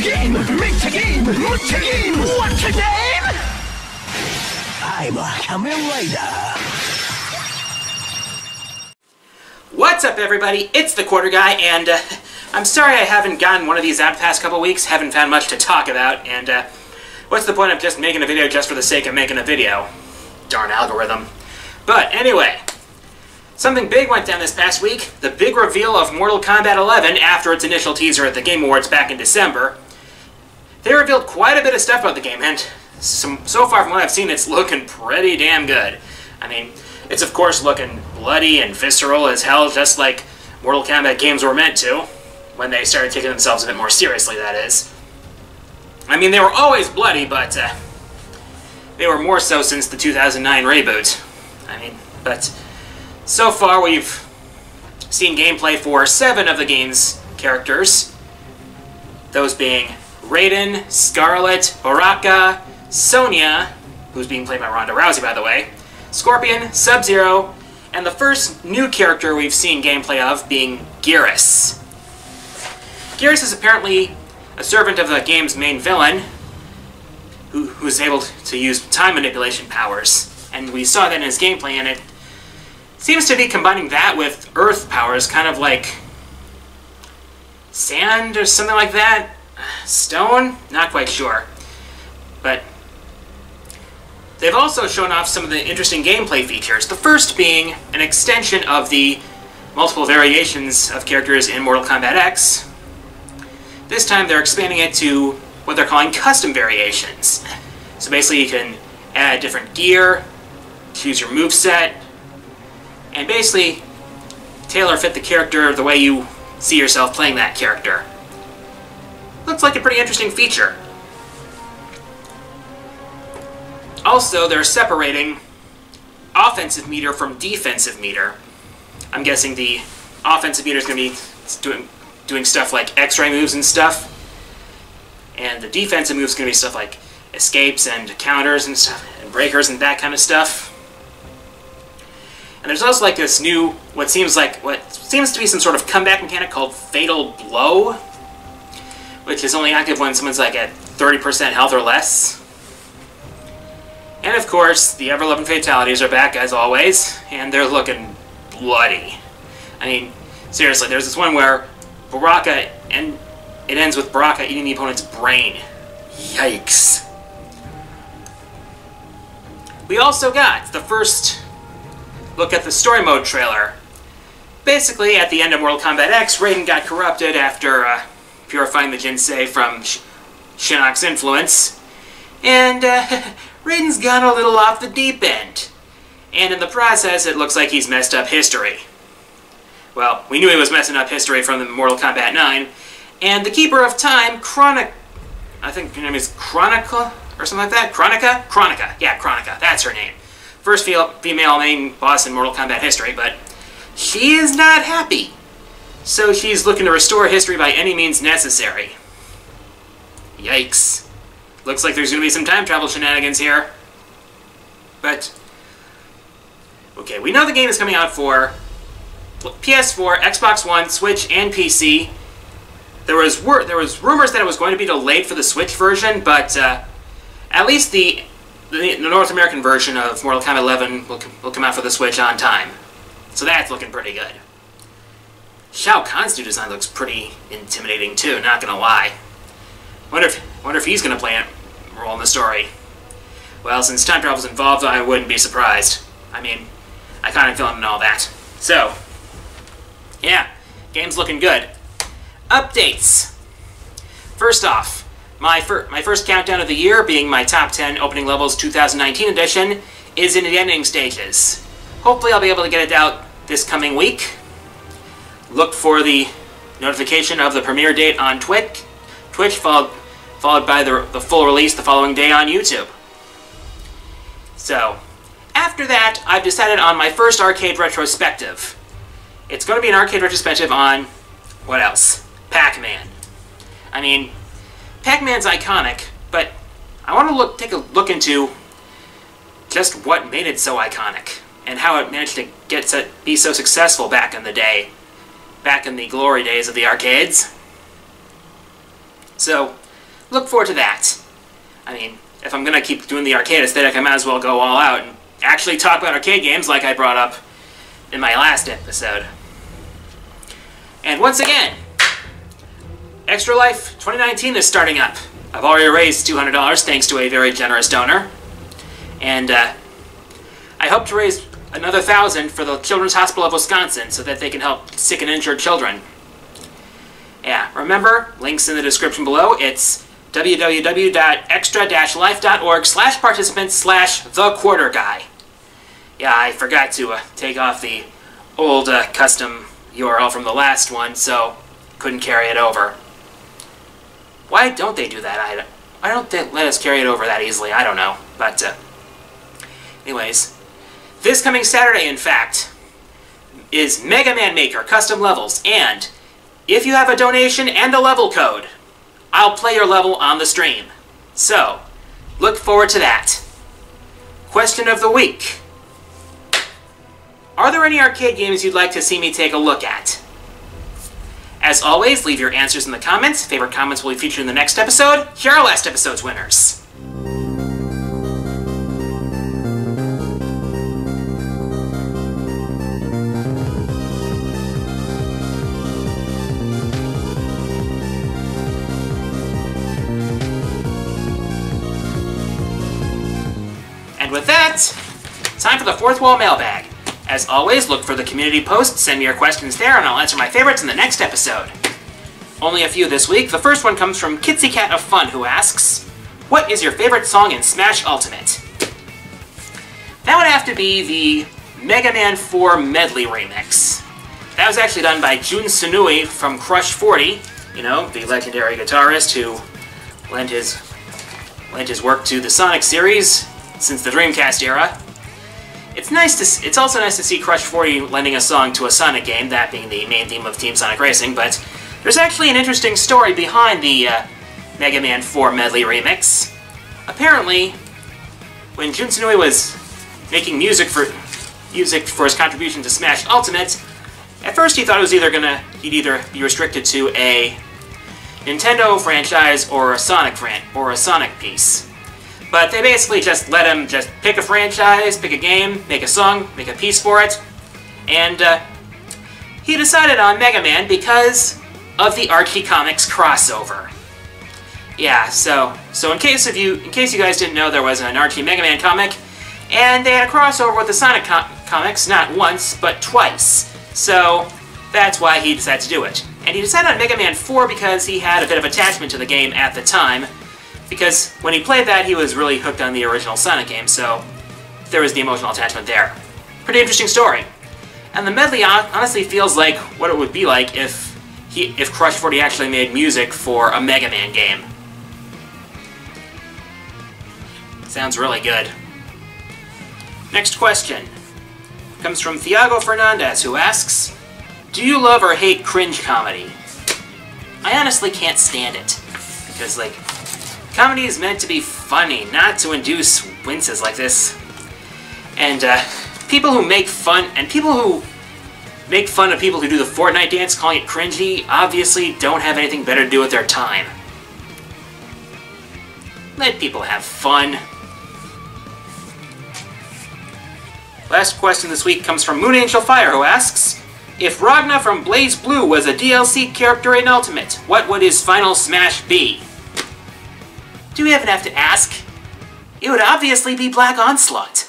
game, make a game, what's a game, what's a name? I'm a Kamen Rider. What's up, everybody? It's the Quarter Guy, and I'm sorry I haven't gotten one of these out the past couple weeks, haven't found much to talk about, and what's the point of just making a video just for the sake of making a video? Darn algorithm. But anyway, something big went down this past week. The big reveal of Mortal Kombat 11 after its initial teaser at the Game Awards back in December. They revealed quite a bit of stuff about the game, and so far from what I've seen, it's looking pretty damn good. I mean, it's of course looking bloody and visceral as hell, just like Mortal Kombat games were meant to, when they started taking themselves a bit more seriously, that is. I mean, they were always bloody, but they were more so since the 2009 reboot. I mean, but so far we've seen gameplay for 7 of the game's characters, those being Raiden, Scarlet, Baraka, Sonya, who's being played by Ronda Rousey, by the way, Scorpion, Sub-Zero, and the first new character we've seen gameplay of being Geras. Geras is apparently a servant of the game's main villain, who's able to use time manipulation powers. And we saw that in his gameplay, and it seems to be combining that with earth powers, kind of like sand or something like that? Stone? Not quite sure. But they've also shown off some of the interesting gameplay features, the first being an extension of the multiple variations of characters in Mortal Kombat X. This time they're expanding it to what they're calling custom variations. So basically you can add different gear, choose your moveset, and basically tailor fit the character the way you see yourself playing that character. Looks like a pretty interesting feature. Also, they're separating offensive meter from defensive meter. I'm guessing the offensive meter is going to be doing stuff like X-ray moves and stuff, and the defensive moves is going to be stuff like escapes and counters and stuff, and breakers and that kind of stuff. And there's also like this new, what seems to be some sort of comeback mechanic called Fatal Blow, which is only active when someone's like at 30% health or less. And of course, the ever-loving fatalities are back as always, and they're looking bloody. I mean, seriously, there's this one where Baraka, and it ends with Baraka eating the opponent's brain. Yikes. We also got the first look at the story mode trailer. Basically, at the end of Mortal Kombat X, Raiden got corrupted after purifying the Jinsei from Shinnok's influence, and Raiden's gone a little off the deep end. And in the process, it looks like he's messed up history. Well, we knew he was messing up history from the Mortal Kombat 9, and the Keeper of Time, I think her name is Chronica, or something like that? Chronica? Chronica. Yeah, Chronica. That's her name. First female main boss in Mortal Kombat history, but she is not happy. So she's looking to restore history by any means necessary. Yikes. Looks like there's going to be some time travel shenanigans here. But okay, we know the game is coming out for PS4, Xbox One, Switch, and PC. There was rumors that it was going to be delayed for the Switch version, but at least the North American version of Mortal Kombat 11 will come out for the Switch on time. So that's looking pretty good. Shao Kahn's new design looks pretty intimidating too, not gonna lie. Wonder if he's gonna play a role in the story. Well, since time travel's involved, I wouldn't be surprised. I mean, I kind of feel and all that. So, yeah, game's looking good. Updates. First off, my first countdown of the year, being my top 10 opening levels 2019 edition, is in the ending stages. Hopefully I'll be able to get it out this coming week. Look for the notification of the premiere date on Twitch, followed by the full release the following day on YouTube. So, after that, I've decided on my first arcade retrospective. It's going to be an arcade retrospective on, what else? Pac-Man. I mean, Pac-Man's iconic, but I want to take a look into just what made it so iconic, and how it managed to be so successful back in the day. Back in the glory days of the arcades. So, look forward to that. I mean, if I'm gonna keep doing the arcade aesthetic, I might as well go all out and actually talk about arcade games like I brought up in my last episode. And once again, Extra Life 2019 is starting up. I've already raised $200 thanks to a very generous donor. And I hope to raise another $1,000 for the Children's Hospital of Wisconsin so that they can help sick and injured children. Yeah, remember, links in the description below. It's www.extra-life.org/participants/thequarterguy. Yeah, I forgot to take off the old custom URL from the last one, so couldn't carry it over. Why don't they do that? Why don't they let us carry it over that easily? I don't know. But, anyways, this coming Saturday, in fact, is Mega Man Maker Custom Levels, and if you have a donation and a level code, I'll play your level on the stream. So, look forward to that. Question of the week. Are there any arcade games you'd like to see me take a look at? As always, leave your answers in the comments. Favorite comments will be featured in the next episode. Here are last episode's winners. And with that, time for the Fourth Wall Mailbag. As always, look for the community post, send me your questions there, and I'll answer my favorites in the next episode. Only a few this week. The first one comes from Kitsy Cat of Fun, who asks, what is your favorite song in Smash Ultimate? That would have to be the Mega Man 4 Medley remix. That was actually done by Jun Sunui from Crush 40, you know, the legendary guitarist who lent his work to the Sonic series since the Dreamcast era. It's also nice to see Crush 40 lending a song to a Sonic game, that being the main theme of Team Sonic Racing, but there's actually an interesting story behind the Mega Man 4 Medley remix. Apparently, when Jun Sunui was making music for his contribution to Smash Ultimate, at first he thought it was he'd either be restricted to a Nintendo franchise or a Sonic piece. But they basically just let him just pick a franchise, pick a game, make a song, make a piece for it, and he decided on Mega Man because of the Archie Comics crossover. Yeah, so in case you guys didn't know, there was an Archie Mega Man comic, and they had a crossover with the Sonic comics not once but twice. So that's why he decided to do it. And he decided on Mega Man 4 because he had a bit of attachment to the game at the time. Because when he played that, he was really hooked on the original Sonic game, so there was the emotional attachment there. Pretty interesting story. And the medley honestly feels like what it would be like if Crush 40 actually made music for a Mega Man game. Sounds really good. Next question comes from Thiago Fernandez, who asks, do you love or hate cringe comedy? I honestly can't stand it. Because, like, comedy is meant to be funny, not to induce winces like this. And people who make fun of people who do the Fortnite dance calling it cringy obviously don't have anything better to do with their time. Let people have fun. Last question this week comes from Moon Angel Fire, who asks, if Ragna from Blaze Blue was a DLC character in Ultimate, what would his final smash be? Do we even have to ask? It would obviously be Black Onslaught.